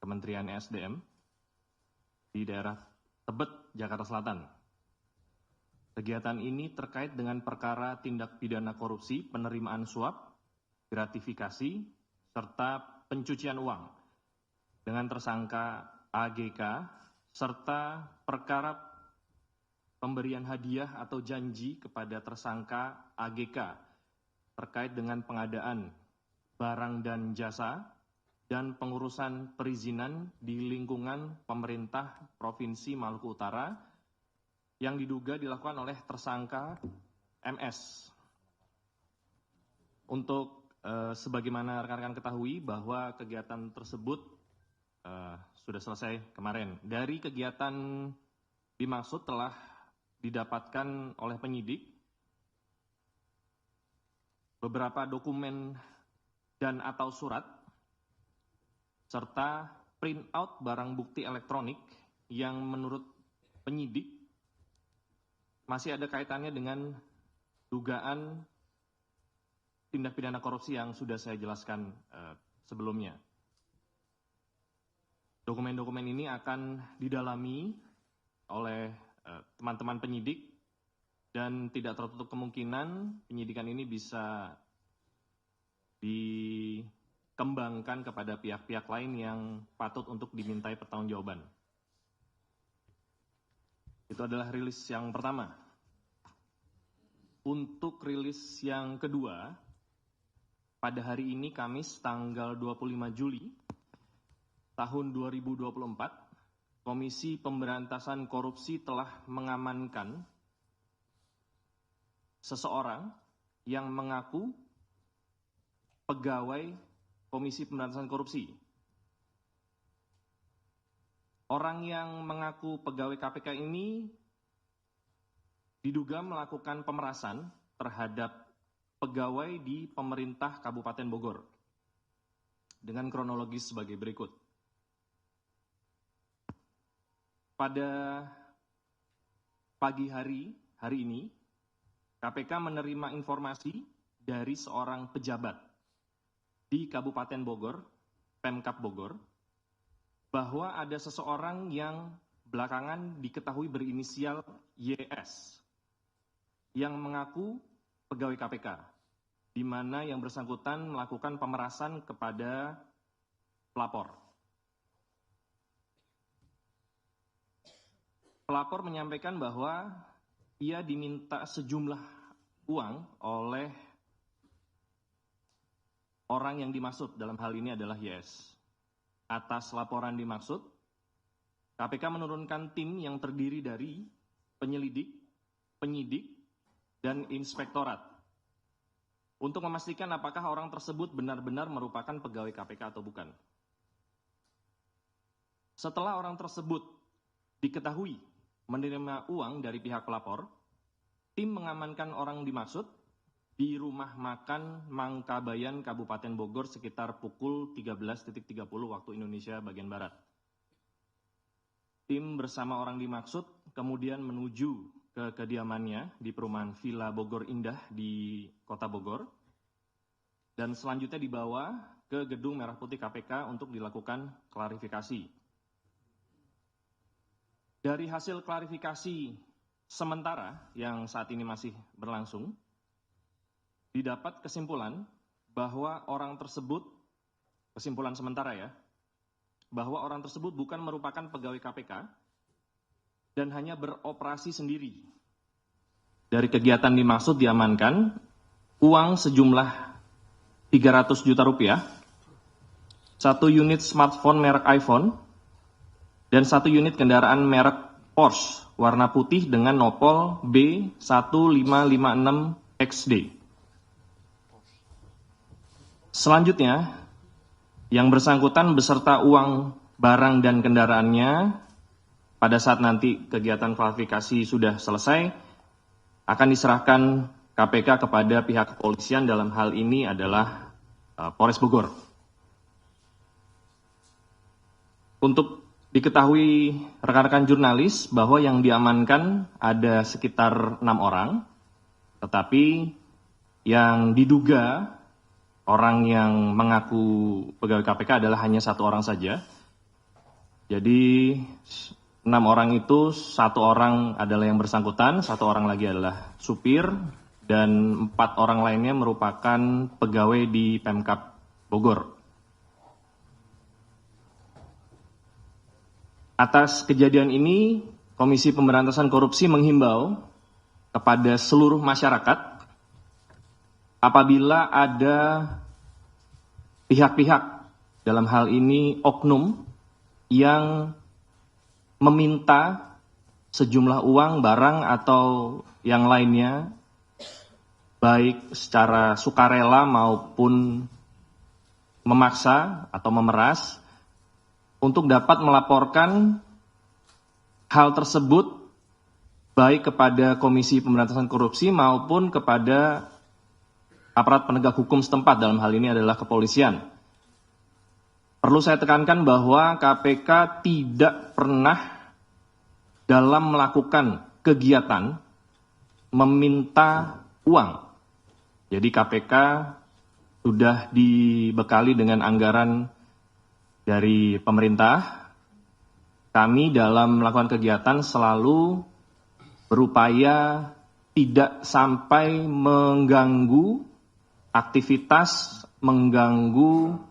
Kementerian ESDM di daerah Tebet, Jakarta Selatan. Kegiatan ini terkait dengan perkara tindak pidana korupsi, penerimaan suap, gratifikasi, serta pencucian uang dengan tersangka AGK, serta perkara pemberian hadiah atau janji kepada tersangka AGK terkait dengan pengadaan barang dan jasa dan pengurusan perizinan di lingkungan pemerintah Provinsi Maluku Utara yang diduga dilakukan oleh tersangka MS. Untuk sebagaimana rekan-rekan ketahui bahwa kegiatan tersebut sudah selesai kemarin. Dari kegiatan dimaksud telah didapatkan oleh penyidik beberapa dokumen dan atau surat serta print out barang bukti elektronik yang menurut penyidik masih ada kaitannya dengan dugaan tindak pidana korupsi yang sudah saya jelaskan sebelumnya. Dokumen-dokumen ini akan didalami oleh teman-teman penyidik dan tidak tertutup kemungkinan penyidikan ini bisa dikembangkan kepada pihak-pihak lain yang patut untuk dimintai pertanggungjawaban. Itu adalah rilis yang pertama. Untuk rilis yang kedua, pada hari ini Kamis tanggal 25 Juli tahun 2024, Komisi Pemberantasan Korupsi telah mengamankan seseorang yang mengaku pegawai Komisi Pemberantasan Korupsi. Orang yang mengaku pegawai KPK ini diduga melakukan pemerasan terhadap pegawai di pemerintah Kabupaten Bogor dengan kronologis sebagai berikut. Pada pagi hari ini, KPK menerima informasi dari seorang pejabat di Kabupaten Bogor, Pemkab Bogor, bahwa ada seseorang yang belakangan diketahui berinisial YS yang mengaku pegawai KPK, di mana yang bersangkutan melakukan pemerasan kepada pelapor. Pelapor menyampaikan bahwa ia diminta sejumlah uang oleh orang yang dimaksud, dalam hal ini adalah YS. Atas laporan dimaksud, KPK menurunkan tim yang terdiri dari penyelidik, penyidik, dan inspektorat untuk memastikan apakah orang tersebut benar-benar merupakan pegawai KPK atau bukan. Setelah orang tersebut diketahui menerima uang dari pihak pelapor, tim mengamankan orang dimaksud di rumah makan Mangkabayan, Kabupaten Bogor sekitar pukul 13.30 waktu Indonesia bagian Barat. Tim bersama orang dimaksud kemudian menuju ke kediamannya di perumahan Villa Bogor Indah di Kota Bogor dan selanjutnya dibawa ke Gedung Merah Putih KPK untuk dilakukan klarifikasi. Dari hasil klarifikasi sementara yang saat ini masih berlangsung, didapat kesimpulan bahwa orang tersebut, kesimpulan sementara ya, bahwa orang tersebut bukan merupakan pegawai KPK dan hanya beroperasi sendiri. Dari kegiatan dimaksud diamankan uang sejumlah 300 juta rupiah, 1 unit smartphone merek iPhone, dan 1 unit kendaraan merek Porsche warna putih dengan nopol B1556XD. Selanjutnya, yang bersangkutan beserta uang, barang, dan kendaraannya pada saat nanti kegiatan klarifikasi sudah selesai, akan diserahkan KPK kepada pihak kepolisian, dalam hal ini adalah Polres Bogor. Untuk diketahui rekan-rekan jurnalis bahwa yang diamankan ada sekitar 6 orang, tetapi yang diduga orang yang mengaku pegawai KPK adalah hanya 1 orang saja, Jadi 6 orang itu 1 orang adalah yang bersangkutan, 1 orang lagi adalah supir, dan 4 orang lainnya merupakan pegawai di Pemkab Bogor. Atas kejadian ini, Komisi Pemberantasan Korupsi menghimbau kepada seluruh masyarakat apabila ada pihak-pihak, dalam hal ini oknum, yang meminta sejumlah uang, barang, atau yang lainnya, baik secara sukarela maupun memaksa atau memeras, untuk dapat melaporkan hal tersebut baik kepada Komisi Pemberantasan Korupsi maupun kepada aparat penegak hukum setempat, dalam hal ini adalah kepolisian. Perlu saya tekankan bahwa KPK tidak pernah dalam melakukan kegiatan meminta uang. Jadi KPK sudah dibekali dengan anggaran dari pemerintah. Kami dalam melakukan kegiatan selalu berupaya tidak sampai mengganggu aktivitas, mengganggu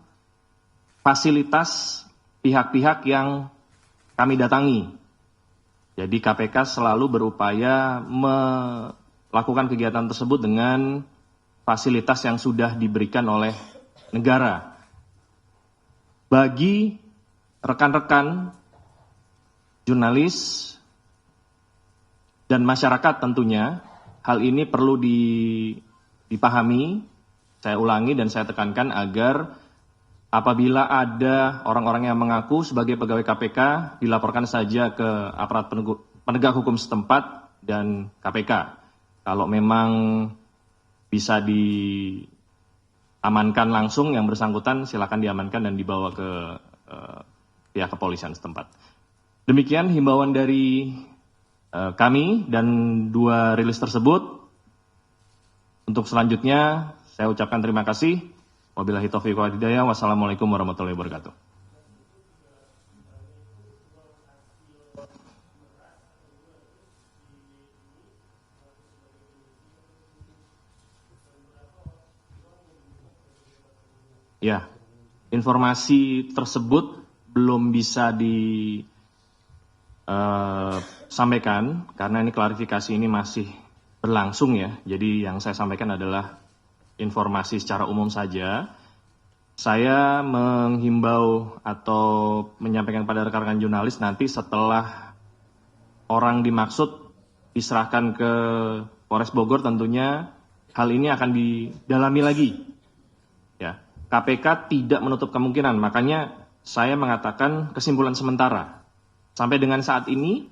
fasilitas pihak-pihak yang kami datangi. Jadi KPK selalu berupaya melakukan kegiatan tersebut dengan fasilitas yang sudah diberikan oleh negara. Bagi rekan-rekan jurnalis dan masyarakat tentunya, hal ini perlu dipahami, saya ulangi dan saya tekankan agar apabila ada orang-orang yang mengaku sebagai pegawai KPK, dilaporkan saja ke aparat penegak hukum setempat dan KPK. Kalau memang bisa diamankan langsung yang bersangkutan, silakan diamankan dan dibawa ke pihak kepolisian setempat. Demikian himbauan dari kami dan 2 rilis tersebut. Untuk selanjutnya, saya ucapkan terima kasih. Wabillahi taufiq wal hidayah. Wassalamualaikum warahmatullahi wabarakatuh. Ya, informasi tersebut belum bisa disampaikan karena ini klarifikasi ini masih berlangsung ya. Jadi yang saya sampaikan adalah informasi secara umum saja. Saya menghimbau atau menyampaikan pada rekan-rekan jurnalis nanti setelah orang dimaksud diserahkan ke Polres Bogor, tentunya hal ini akan didalami lagi. Ya, KPK tidak menutup kemungkinan, makanya saya mengatakan kesimpulan sementara. Sampai dengan saat ini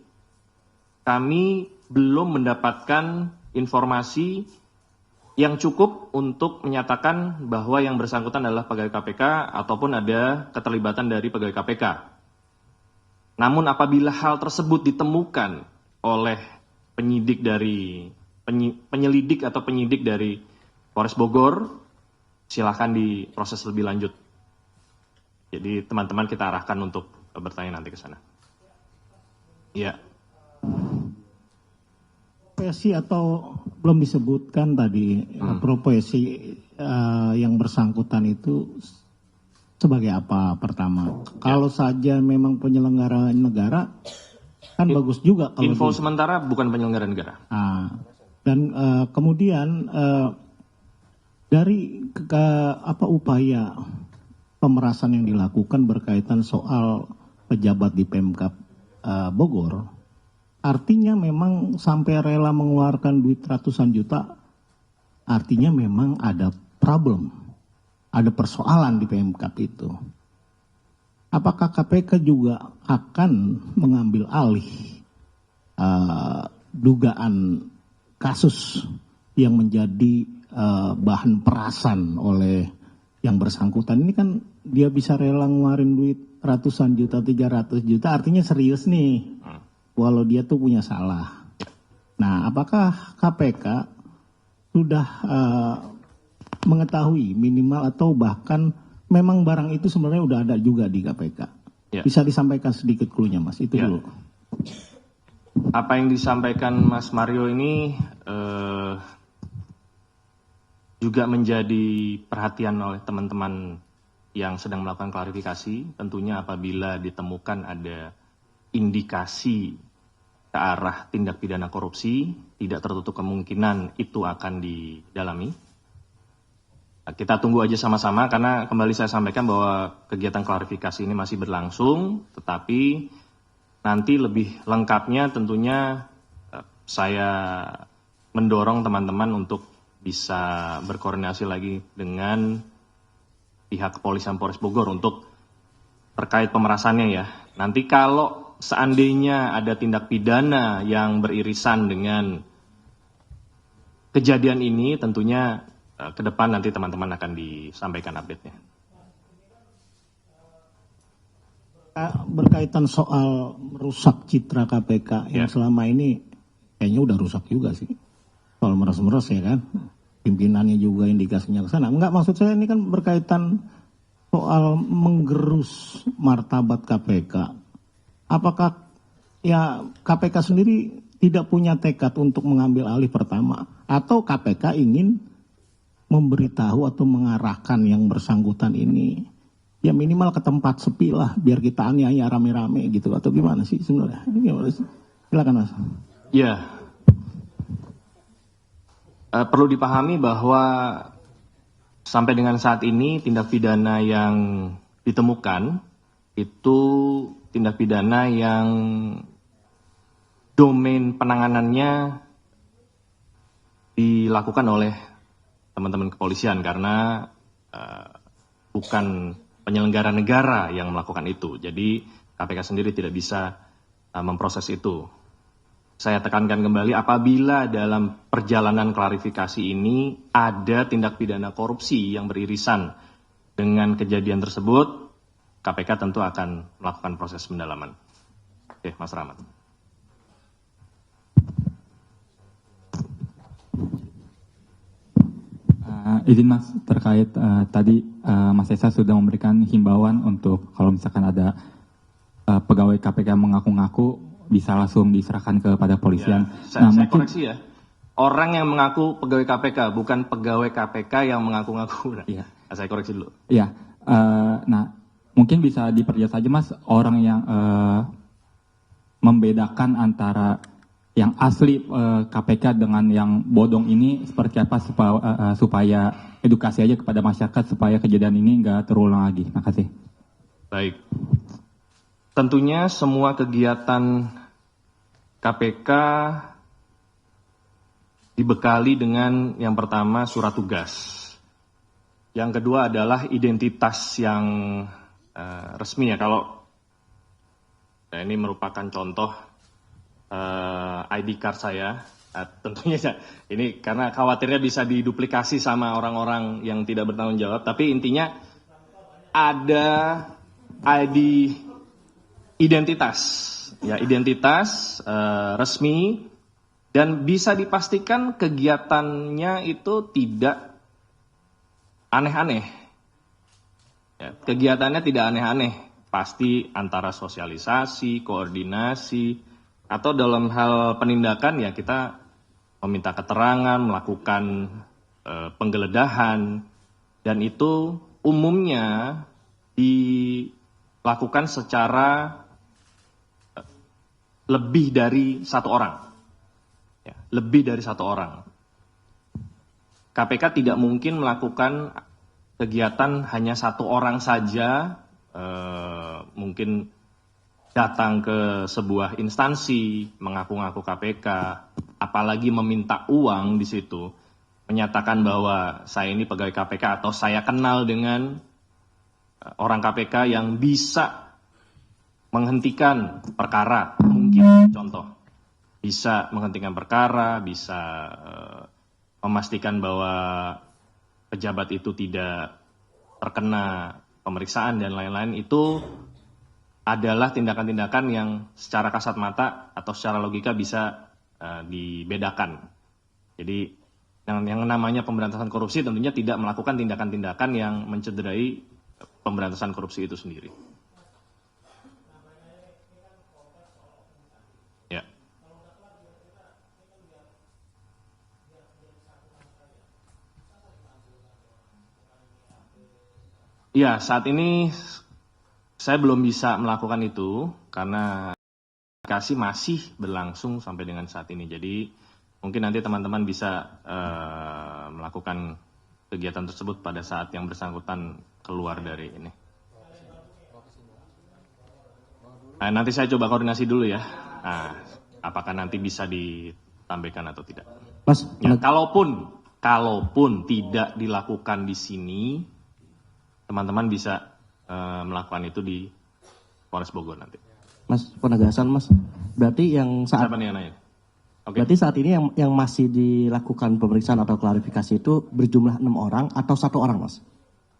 kami belum mendapatkan informasi yang cukup untuk menyatakan bahwa yang bersangkutan adalah pegawai KPK ataupun ada keterlibatan dari pegawai KPK. Namun apabila hal tersebut ditemukan oleh penyelidik atau penyidik dari Polres Bogor, silakan diproses lebih lanjut. Jadi teman-teman kita arahkan untuk bertanya nanti ke sana. Iya. Profesi atau belum disebutkan tadi profesi yang bersangkutan itu sebagai apa pertama? Kalau saja memang penyelenggara negara kan bagus juga. Kalau info sementara bukan penyelenggara negara. Dan kemudian dari upaya pemerasan yang dilakukan berkaitan soal pejabat di Pemkab Bogor. Artinya memang sampai rela mengeluarkan duit ratusan juta, artinya memang ada problem, ada persoalan di Pemkab itu. Apakah KPK juga akan mengambil alih dugaan kasus yang menjadi bahan perasan oleh yang bersangkutan? Ini kan dia bisa rela ngeluarin duit ratusan juta, 300 juta, artinya serius nih. Walau dia tuh punya salah. Nah, apakah KPK sudah mengetahui minimal atau bahkan memang barang itu sebenarnya udah ada juga di KPK? Ya. Bisa disampaikan sedikit clue-nya, Mas, itu Ya. dulu. Apa yang disampaikan Mas Mario ini juga menjadi perhatian oleh teman-teman yang sedang melakukan klarifikasi. Tentunya apabila ditemukan ada indikasi ke arah tindak pidana korupsi, tidak tertutup kemungkinan itu akan didalami. Nah, kita tunggu aja sama-sama karena kembali saya sampaikan bahwa kegiatan klarifikasi ini masih berlangsung, tetapi nanti lebih lengkapnya tentunya saya mendorong teman-teman untuk bisa berkoordinasi lagi dengan pihak kepolisian Polres Bogor untuk terkait pemerasannya ya. Nanti kalau seandainya ada tindak pidana yang beririsan dengan kejadian ini, tentunya ke depan nanti teman-teman akan disampaikan update-nya. Berkaitan soal merusak citra KPK yang selama ini kayaknya udah rusak juga sih. Soal meres-meres ya kan. Pimpinannya juga indikasinya ke sana. Enggak, maksud saya ini kan berkaitan soal menggerus martabat KPK. Apakah ya KPK sendiri tidak punya tekad untuk mengambil alih pertama? Atau KPK ingin memberitahu atau mengarahkan yang bersangkutan ini ya minimal ke tempat sepi lah, biar kita aniaya rame-rame gitu, atau gimana sih sebenarnya? Gimana sih? Silakan Mas. Ya, perlu dipahami bahwa sampai dengan saat ini tindak pidana yang ditemukan itu tindak pidana yang domain penanganannya dilakukan oleh teman-teman kepolisian karena bukan penyelenggara negara yang melakukan itu. Jadi KPK sendiri tidak bisa memproses itu. Saya tekankan kembali, apabila dalam perjalanan klarifikasi ini ada tindak pidana korupsi yang beririsan dengan kejadian tersebut, KPK tentu akan melakukan proses pendalaman. Oke, Mas Rahmat. Izin Mas, terkait tadi Mas Esa sudah memberikan himbauan untuk kalau misalkan ada pegawai KPK mengaku-ngaku bisa langsung diserahkan kepada polisian. Ya, saya koreksi ya, orang yang mengaku pegawai KPK, bukan pegawai KPK yang mengaku-ngaku. Iya. Saya koreksi dulu. Iya, nah mungkin bisa diperjelas saja Mas, orang yang membedakan antara yang asli KPK dengan yang bodong ini seperti apa supaya edukasi aja kepada masyarakat supaya kejadian ini nggak terulang lagi. Terima kasih. Baik. Tentunya semua kegiatan KPK dibekali dengan yang pertama surat tugas. Yang kedua adalah identitas yang resmi ya. Kalau ini merupakan contoh ID card saya, tentunya ini karena khawatirnya bisa diduplikasi sama orang-orang yang tidak bertanggung jawab, tapi intinya ada ID identitas, ya identitas resmi dan bisa dipastikan kegiatannya itu tidak aneh-aneh, ya, kegiatannya tidak aneh-aneh, pasti antara sosialisasi, koordinasi, atau dalam hal penindakan ya kita meminta keterangan, melakukan penggeledahan, dan itu umumnya dilakukan secara lebih dari satu orang. Ya, lebih dari satu orang. KPK tidak mungkin melakukan kegiatan hanya satu orang saja, mungkin datang ke sebuah instansi, mengaku-ngaku KPK, apalagi meminta uang di situ, menyatakan bahwa saya ini pegawai KPK atau saya kenal dengan orang KPK yang bisa menghentikan perkara, mungkin contoh, bisa menghentikan perkara, bisa memastikan bahwa pejabat itu tidak terkena pemeriksaan dan lain-lain, itu adalah tindakan-tindakan yang secara kasat mata atau secara logika bisa dibedakan. Jadi yang namanya pemberantasan korupsi tentunya tidak melakukan tindakan-tindakan yang mencederai pemberantasan korupsi itu sendiri. Ya, saat ini saya belum bisa melakukan itu karena verifikasi masih berlangsung sampai dengan saat ini. Jadi mungkin nanti teman-teman bisa melakukan kegiatan tersebut pada saat yang bersangkutan keluar dari ini. Nah, nanti saya coba koordinasi dulu ya. Nah, apakah nanti bisa ditampilkan atau tidak? Mas, ya, kalaupun tidak dilakukan di sini, teman-teman bisa melakukan itu di Polres Bogor nanti. Mas, penegasan Mas, berarti yang saat Siapa nih yang nanya? Okay. Berarti saat ini yang masih dilakukan pemeriksaan atau klarifikasi itu berjumlah 6 orang atau 1 orang, Mas?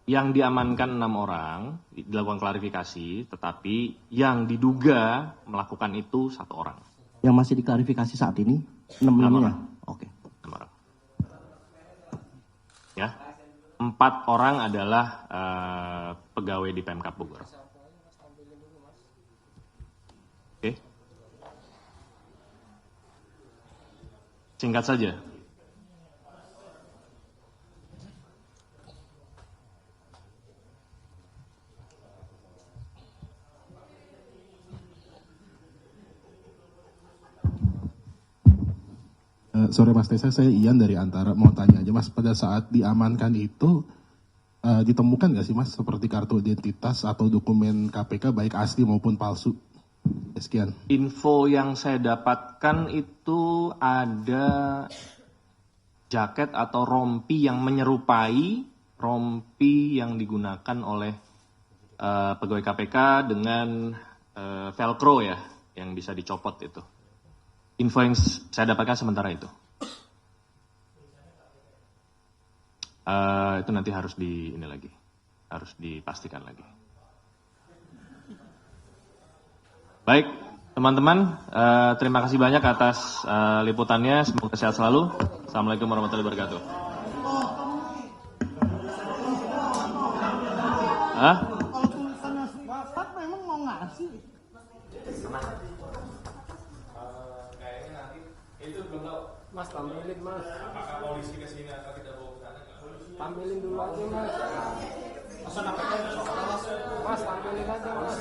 Yang diamankan 6 orang, dilakukan klarifikasi, tetapi yang diduga melakukan itu 1 orang. Yang masih diklarifikasi saat ini 6 namanya? Oke. 6 orang. Ya, 4 orang adalah pegawai di Pemkab Bogor. Oke. Singkat saja. Sore Mas Tessa, saya Ian dari Antara. Mau tanya aja Mas, pada saat diamankan itu ditemukan nggak sih Mas seperti kartu identitas atau dokumen KPK baik asli maupun palsu? Sekian. Info yang saya dapatkan itu ada jaket atau rompi yang menyerupai rompi yang digunakan oleh pegawai KPK dengan velcro ya, yang bisa dicopot itu. Info yang saya dapatkan sementara itu. Itu nanti harus harus dipastikan lagi. Baik, teman-teman, terima kasih banyak atas liputannya. Semoga sehat selalu. Assalamualaikum warahmatullahi wabarakatuh. Hah? Kalau tulisannya Bapak memang mau ngasih. Kayaknya nanti itu belum tahu. Mas tampilin Mas. Apakah polisi kesini atau tidak bawa ke sana? Tampilin dulu aja Mas. Mas tampilin aja Mas.